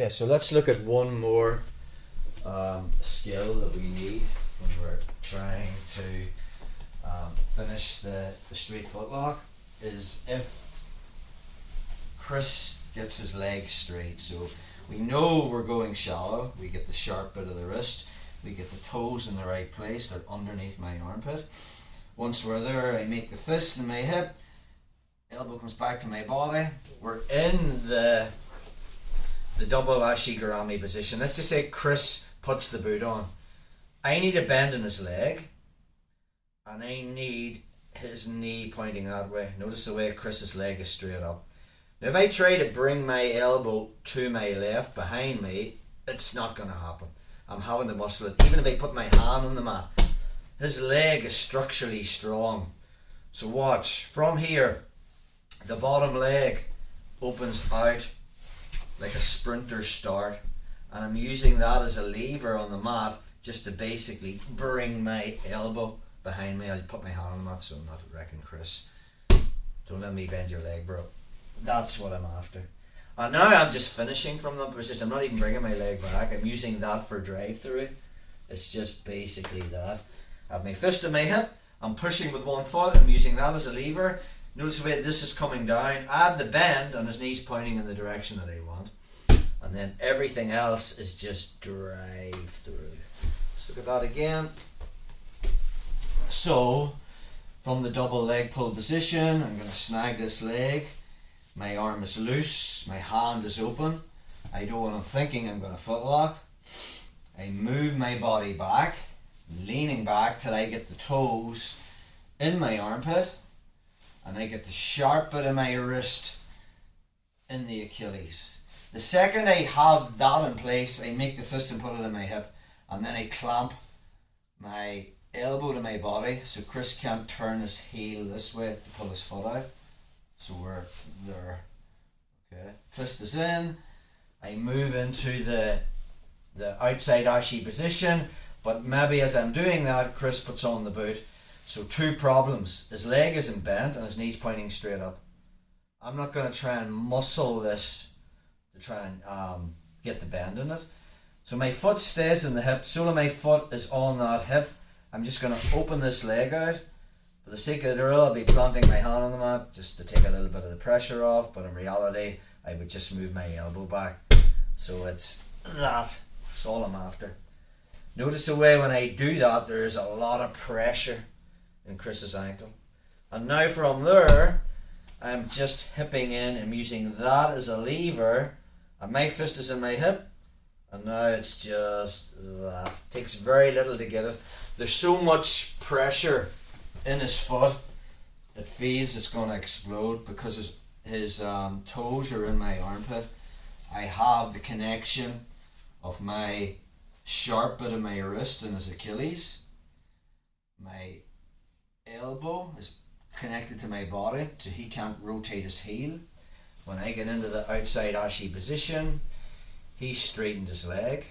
Okay, so let's look at one more skill that we need when we're trying to finish the straight footlock, is if Chris gets his leg straight. So we know we're going shallow, we get the sharp bit of the wrist, we get the toes in the right place, they're underneath my armpit. Once we're there, I make the fist in my hip, elbow comes back to my body, we're in the double ashigarami position. Let's just say Chris puts the boot on. I need a bend in his leg, and I need his knee pointing that way. Notice the way Chris's leg is straight up. Now if I try to bring my elbow to my left behind me, it's not going to happen. I'm having to muscle it. Even if I put my hand on the mat, his leg is structurally strong. So watch, from here, the bottom leg opens out like a sprinter start, and I'm using that as a lever on the mat just to basically bring my elbow behind me. I'll put my hand on the mat so I'm not wrecking Chris. Don't let me bend your leg, bro. That's what I'm after. And now I'm just finishing from that position. I'm not even bringing my leg back. I'm using that for drive through. It's just basically that. I have my fist in my hip. I'm pushing with one foot. I'm using that as a lever. Notice the way this is coming down. Add the bend, and his knee's pointing in the direction that I want. And then everything else is just drive through. Let's look at that again. So, from the double leg pull position, I'm going to snag this leg. My arm is loose. My hand is open. I do what I'm thinking. I'm going to footlock. I move my body back, leaning back till I get the toes in my armpit. And I get the sharp bit of my wrist in the Achilles. The second I have that in place, I make the fist and put it in my hip, and then I clamp my elbow to my body so Chris can't turn his heel this way to pull his foot out. So we're there. Okay, fist is in. I move into the outside ashi position, but maybe as I'm doing that, Chris puts on the boot. So two problems. His leg isn't bent and his knee's pointing straight up. I'm not going to try and muscle this to try and get the bend in it. So my foot stays in the hip. Sole of my foot is on that hip. I'm just going to open this leg out. For the sake of the drill, I'll be planting my hand on the mat just to take a little bit of the pressure off, but in reality, I would just move my elbow back. So it's that. That's all I'm after. Notice the way when I do that, there's a lot of pressure in Chris's ankle. And now from there, I'm just hipping in. I'm using that as a lever, and my fist is in my hip, and now it's just that. It takes very little to get it. There's so much pressure in his foot, it feels it's going to explode because his toes are in my armpit. I have the connection of my sharp bit of my wrist and his Achilles. My elbow is connected to my body so he can't rotate his heel. When I get into the outside ashi position, he straightened his leg.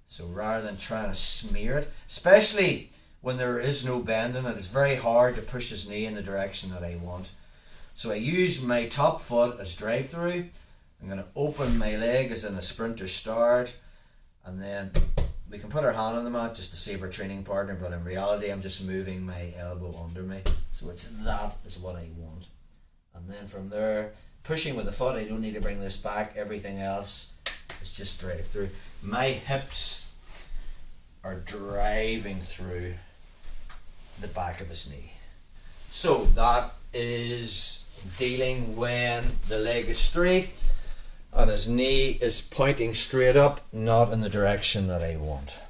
So rather than trying to smear it, especially when there is no bend in it, it's very hard to push his knee in the direction that I want. So I use my top foot as drive through. I'm going to open my leg as in a sprinter start, and then we can put our hand on the mat just to save our training partner, but in reality I'm just moving my elbow under me. So that is what I want. And then from there, pushing with the foot, I don't need to bring this back. Everything else is just drive through. My hips are driving through the back of his knee. So that is dealing when the leg is straight and his knee is pointing straight up, not in the direction that I want.